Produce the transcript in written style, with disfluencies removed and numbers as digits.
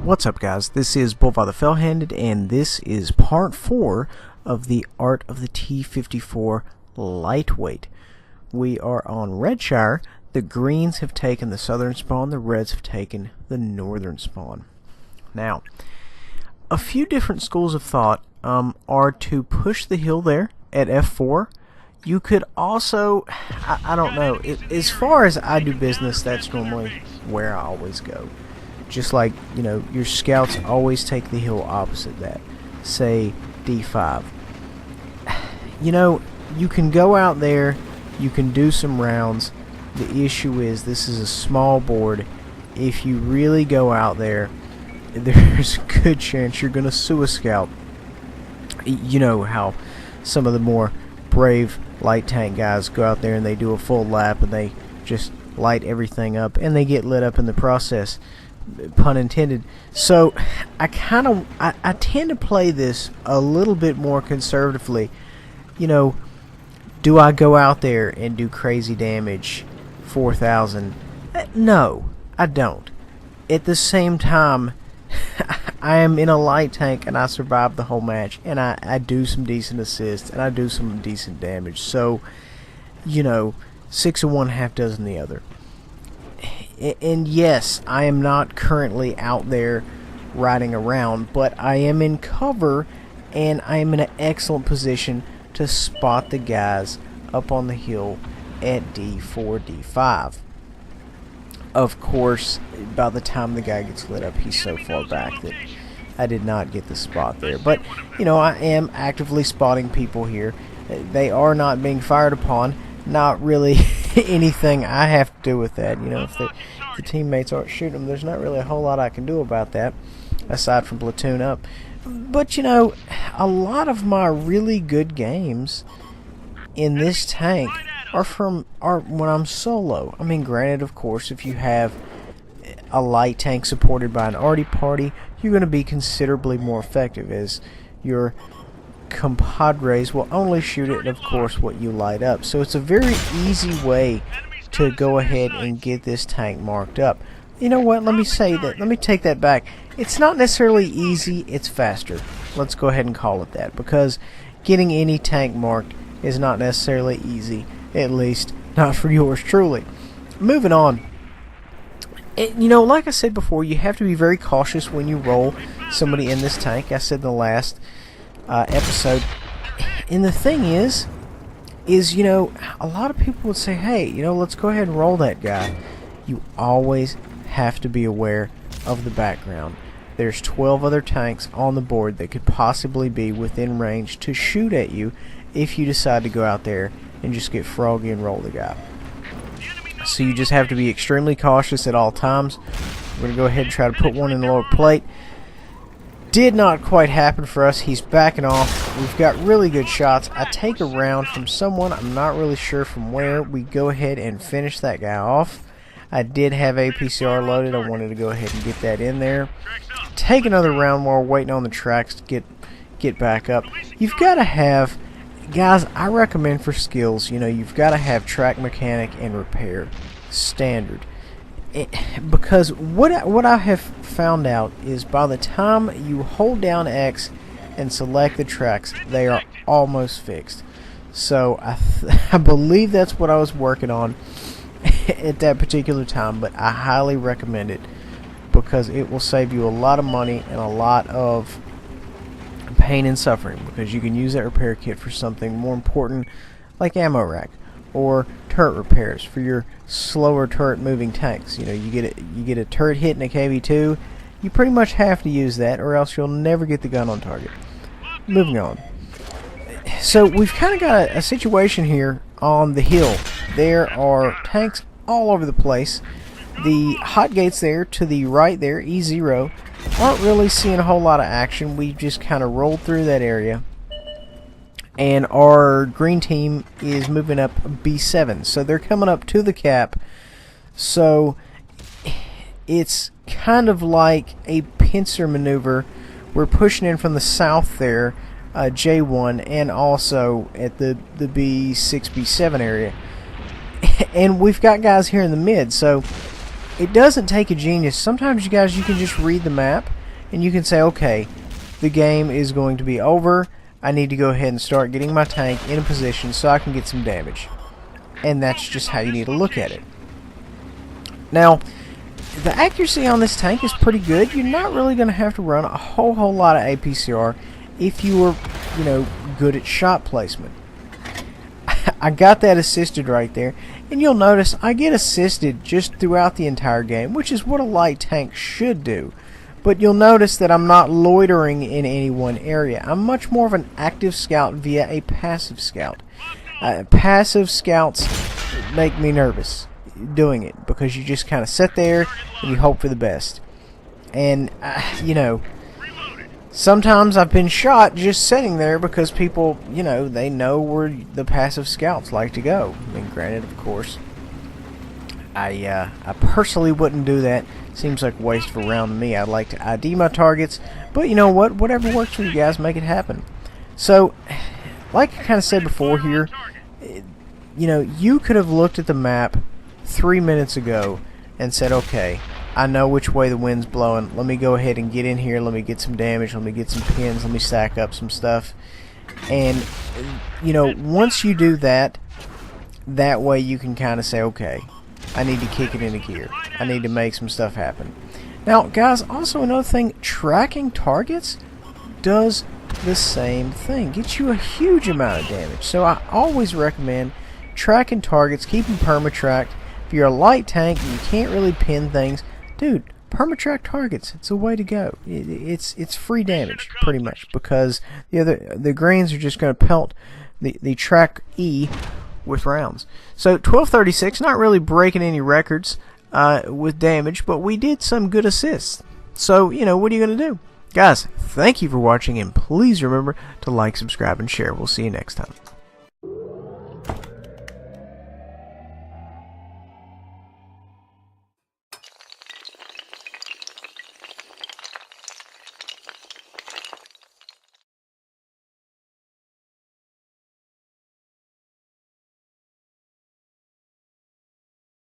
What's up, guys? This is Boulevard the Fell-Handed, and this is part 4 of the Art of the T-54 Lightweight. We are on Redshire. The greens have taken the southern spawn, the reds have taken the northern spawn. Now, a few different schools of thought are to push the hill there at F4. You could also, I don't know, as far as I do business, that's normally where I always go. Just like, you know, your scouts always take the hill opposite that. Say D5. You know, you can go out there, you can do some rounds. The issue is this is a small board. If you really go out there, there's a good chance you're going to sue a scout. You know how some of the more brave light tank guys go out there and they do a full lap and they just light everything up and they get lit up in the process. Pun intended. So I tend to play this a little bit more conservatively. You know, do I go out there and do crazy damage, 4,000? No, I don't. At the same time, I am in a light tank and I survive the whole match, and I do some decent assists and I do some decent damage. So, you know, 6 of one, half dozen the other. And yes, I am not currently out there riding around, but I am in cover and I am in an excellent position to spot the guys up on the hill at D4, D5. Of course, by the time the guy gets lit up, he's so far back that I did not get the spot there. But, you know, I am actively spotting people here. They are not being fired upon. Not really anything I have to do with that. You know, if the teammates aren't shooting them, there's not really a whole lot I can do about that, aside from platoon up. But, you know, a lot of my really good games in this tank are when I'm solo. I mean, granted, of course, if you have a light tank supported by an arty party, you're going to be considerably more effective, as your compadres will only shoot at, of course, what you light up. So it's a very easy way to go ahead and get this tank marked up. You know what? Let me take that back. It's not necessarily easy, it's faster. Let's go ahead and call it that, because getting any tank marked is not necessarily easy, at least not for yours truly. Moving on. You know, like I said before, you have to be very cautious when you roll somebody in this tank. I said in the last episode. And the thing is, you know, a lot of people would say, hey, you know, let's go ahead and roll that guy. You always have to be aware of the background. There's 12 other tanks on the board that could possibly be within range to shoot at you if you decide to go out there and just get froggy and roll the guy. So you just have to be extremely cautious at all times. We're going to go ahead and try to put one in the lower plate. Did not quite happen for us. He's backing off. We've got really good shots. I take a round from someone. I'm not really sure from where. We go ahead and finish that guy off. I did have APCR loaded. I wanted to go ahead and get that in there. Take another round while we're waiting on the tracks to get back up. You've got to have, guys, I recommend for skills, you know, you've got to have track mechanic and repair standard. Because what I have found out is by the time you hold down X and select the tracks, they are almost fixed. So I believe that's what I was working on at that particular time, but I highly recommend it because it will save you a lot of money and a lot of pain and suffering, because you can use that repair kit for something more important like ammo rack or turret repairs for your slower turret moving tanks. You know, you get a turret hit in a KV2, you pretty much have to use that or else you'll never get the gun on target. Moving on. So we've kind of got a situation here on the hill. There are tanks all over the place. The hot gates there to the right there, E0, aren't really seeing a whole lot of action. We've just kind of rolled through that area. And our green team is moving up B7. So they're coming up to the cap. So it's kind of like a pincer maneuver. We're pushing in from the south there, J1, and also at the B6, B7 area. And we've got guys here in the mid. So it doesn't take a genius. Sometimes, you guys, you can just read the map and you can say, okay, the game is going to be over. I need to go ahead and start getting my tank in a position so I can get some damage. And that's just how you need to look at it. Now, the accuracy on this tank is pretty good. You're not really going to have to run a whole lot of APCR if you were, good at shot placement. I got that assisted right there, and you'll notice I get assisted just throughout the entire game, which is what a light tank should do. But you'll notice that I'm not loitering in any one area. I'm much more of an active scout via a passive scout. Passive scouts make me nervous doing it, because you just kind of sit there and you hope for the best. And sometimes I've been shot just sitting there because people, they know where the passive scouts like to go. I mean, granted, of course, I personally wouldn't do that. Seems like a waste of a round to me. I'd like to ID my targets, but you know what? Whatever works for you guys, make it happen. So, like I kind of said before here, you could have looked at the map 3 minutes ago and said, okay, I know which way the wind's blowing. Let me go ahead and get in here. Let me get some damage. Let me get some pins. Let me stack up some stuff. And, once you do that, that way you can kind of say, okay, I need to kick it into gear. I need to make some stuff happen. Now, guys, also another thing, tracking targets does the same thing. Gets you a huge amount of damage. So I always recommend tracking targets, keeping perma-tracked. If you're a light tank and you can't really pin things, dude, perma-track targets. It's a way to go. It's free damage, pretty much, because the greens are just going to pelt the track E with rounds. So 1236, not really breaking any records with damage, but we did some good assists. So, what are you going to do? Guys, thank you for watching, and please remember to like, subscribe, and share. We'll see you next time.